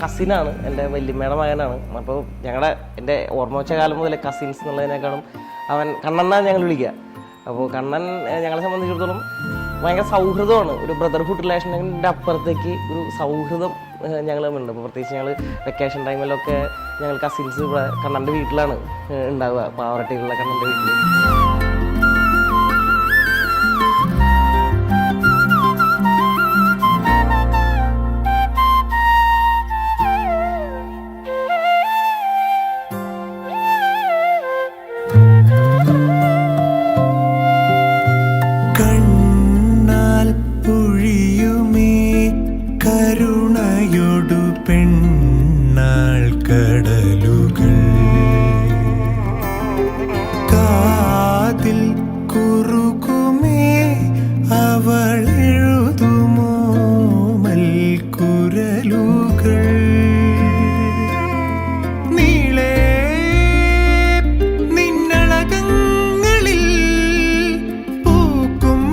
കസിനാണ്, എൻ്റെ വല്യമ്മയുടെ മകനാണ്. അപ്പോൾ എൻ്റെ ഓർമ്മ വെച്ച കാലം മുതലേ കസിൻസ് എന്നുള്ളതിനേക്കാളും അവൻ കണ്ണനാണ് ഞങ്ങൾ വിളിക്കുക. അപ്പോൾ കണ്ണൻ ഞങ്ങളെ സംബന്ധിച്ചിടത്തോളം ഭയങ്കര സൗഹൃദമാണ്. ഒരു ബ്രദർഹുഡ് റിലേഷൻ്റെ അപ്പുറത്തേക്ക് ഒരു സൗഹൃദം ഞങ്ങൾ തമ്മിലുണ്ട്. അപ്പോൾ പ്രത്യേകിച്ച് ഞങ്ങൾ വെക്കേഷൻ ടൈമിലൊക്കെ ഞങ്ങൾ കസിൻസ് ഇവിടെ കണ്ണൻ്റെ വീട്ടിലാണ് ഉണ്ടാവുക, പാവറട്ടിയിലുള്ള കണ്ണൻ്റെ വീട്ടിൽ. കരുണയൊടു പെണ്ണാൾ കടലുകൾ കാതിൽ കുറുകുമേ അവൾ എഴുതുമോ മൽക്കുരലുകൾ നീളേ നിന്നളകങ്ങളിൽ പൂക്കും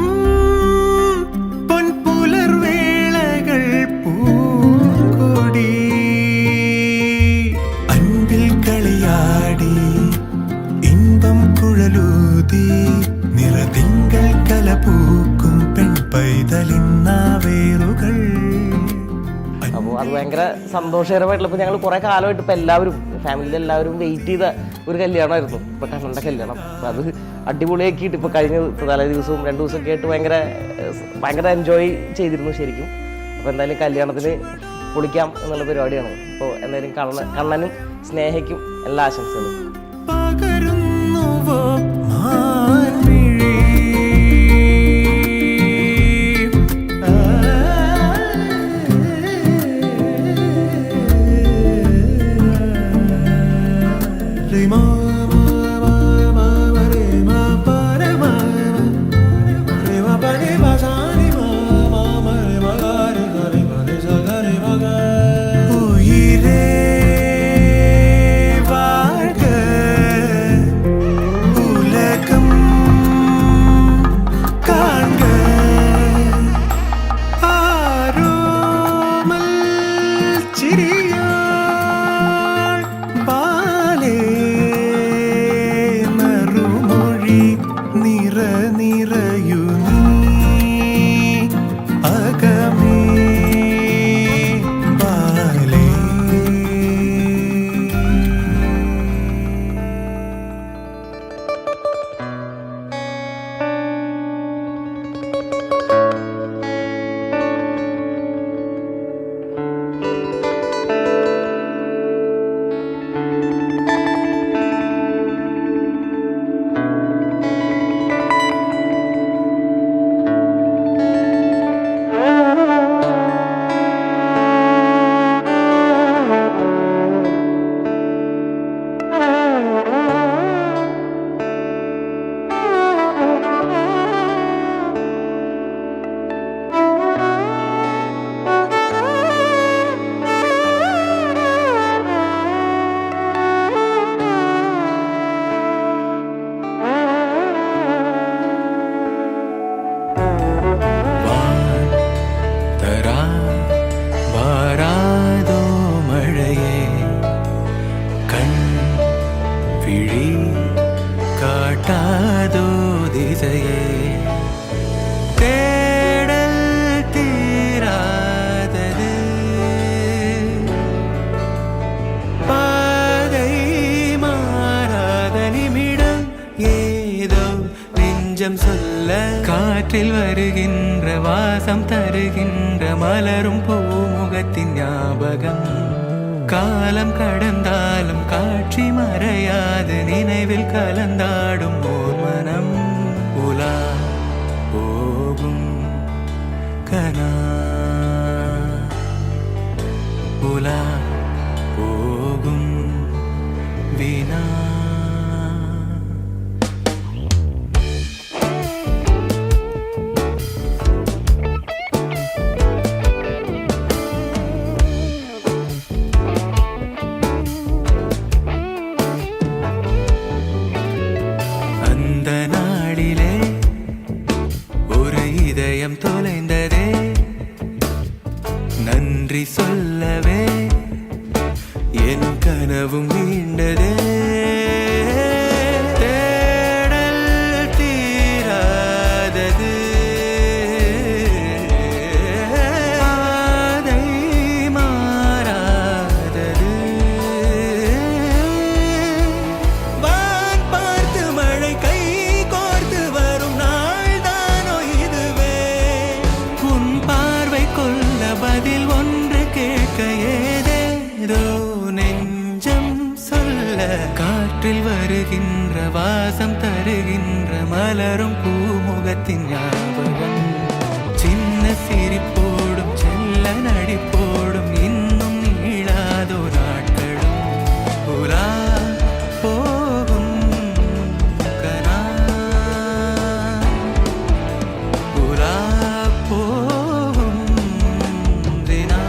പൊൻപുലർവേളകൾ പൂക്കൊടി അൻപിൽ കളിയാടി ഇன்பം കുഴലൂതി നിറതിങ്കൾ കലപൂക്കും പെൺപൈതലിന്നാവേറുകൾ. അപ്പോൾ അത് ഭയങ്കര സന്തോഷകരമായിട്ടുള്ള, ഇപ്പോൾ ഞങ്ങൾ കുറേ കാലമായിട്ട് ഇപ്പോൾ എല്ലാവരും ഫാമിലിയിൽ എല്ലാവരും വെയിറ്റ് ചെയ്ത ഒരു കല്യാണമായിരുന്നു ഇപ്പോൾ കണ്ണൻ്റെ കല്യാണം. അപ്പോൾ അത് അടിപൊളിയാക്കിയിട്ട് ഇപ്പോൾ കഴിഞ്ഞ തലേ ദിവസവും 2 ദിവസമൊക്കെ ആയിട്ട് ഭയങ്കര എൻജോയ് ചെയ്തിരുന്നു ശരിക്കും. അപ്പോൾ എന്തായാലും കല്യാണത്തിന് പൊളിക്കാം എന്നുള്ള പരിപാടിയാണ്. അപ്പോൾ എന്തായാലും കണ്ണനും സ്നേഹയ്ക്കും എല്ലാ ആശംസകളും. കാട്ടാതോ ദിശയെ തേടൽ തീരാതത് പാதை മാറാத நிமிடம் ஏதோ நெஞ்சம் சொல்ல காற்றில் வருகின்ற வாசம் தருகின்ற மலரும் பூமுகத்தின் ஞாபகம் காலம் கடந்தாலும் காட்சி மறையாது நினைவில் கலந்தாடும் ஓர் மனம் உலா போகும் கனா உலா போகும் வினா. தொலைந்ததே நன்றி சொல்லவே கனவும் நீண்டதே தேடல் தீராதது பாதை மாறாதது வான் பார்த்து மழை கை கோர்த்து வரும் நாள் தானோ இதுவே உன் பார்வை கொள்ள பதில் ஒன்று கேட்க ஏதேதோ நெஞ்சம் சொல்ல காற்றில் வருகின்ற வாசம் தருகின்ற மலரும் பூமுகத்தின் ஞாபகம் சின்ன சிரிப்போடும் செல்ல நடிப்போடும் இன்னும் நீளாதோ நாட்களும் உலா போகும் கனா உலா போகும் தினா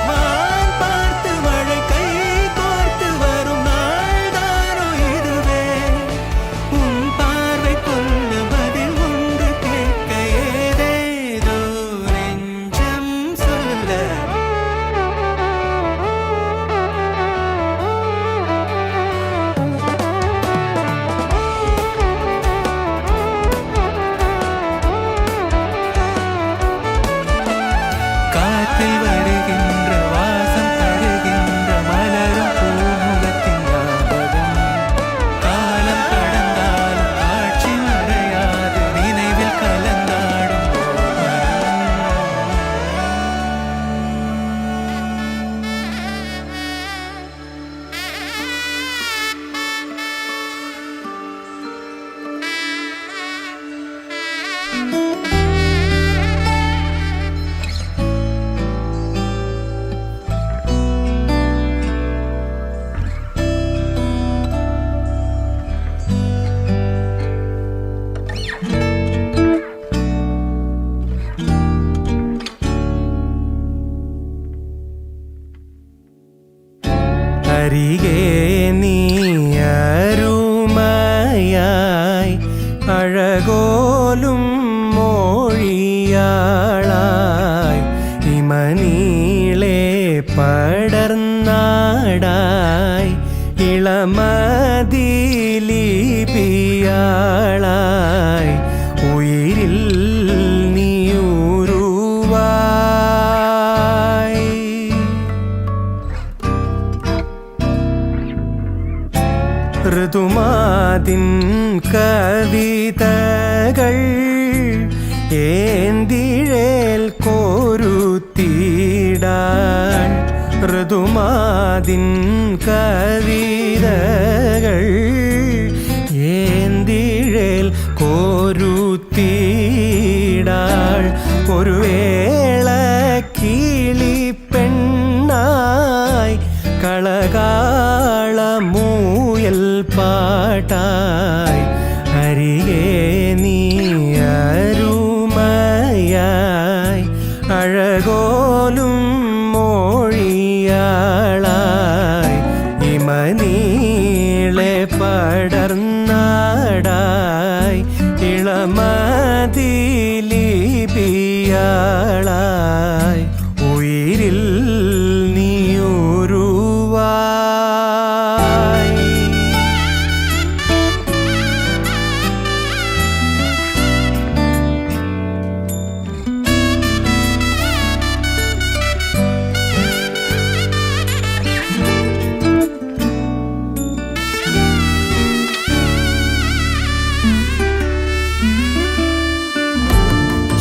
வான் பார்த்து மழை கை கோர்த்து வரும் நாள் தானோ இதுவே உன் பார்வை கொள்ள பதில் ஒன்று கேட்க ஏதேதோ நெஞ்சம் சொல்ல காற்றில் வருகின்ற வாசம் தருகின்ற மலரும் பூமுகத்தின் ஞாபகம் காலம் கடந்தாலும் காட்சி மறையாது நினைவில் கலந்தாடும் അരികെ നീ അരുമയായി അഴകോലും മോഴിയാളായി ഇമനീളെ പടർന്നാടായി ഇളമതിലിപിയാളായി ഉയിരിൽ നീയുരുവായി ഋതുമാതിൻ കവിതകൾ ഏന്തിഴേൽ കോരുത്തിടാൻ ഋതുമാതിൻ കവിതകൾ ഏന്തിഴേൽ കോരുത്തിടാൾ ഒരു വേള കിളിപ്പെണ്ണായി കളകാളമൂയൽ പാട്ടായി അരികെ നീ അരുമയായി അഴകോലും മോഴിയാളായി ഇമനീളെ പടർന്നാടായി ഇളമതിലിപിയാളായി ഉയിരിൽ നീയുരുവായി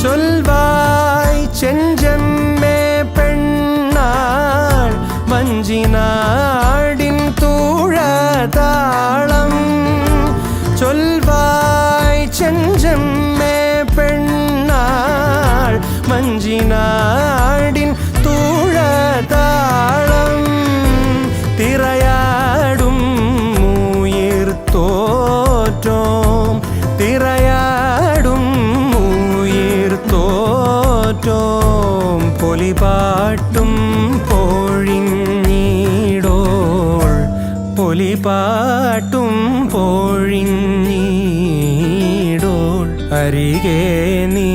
சொல்வாய் செஞ்சம்மே பெண்ணாள் வஞ்சினாடின் தூழதாளம் சொல்வாய் செஞ்சம்மே பெண்ணாள் வஞ்சினாடின் தூழதாளம் കിളിപാട്ടും പൊഴിഞ്ഞീടോൾ അരികെ നീ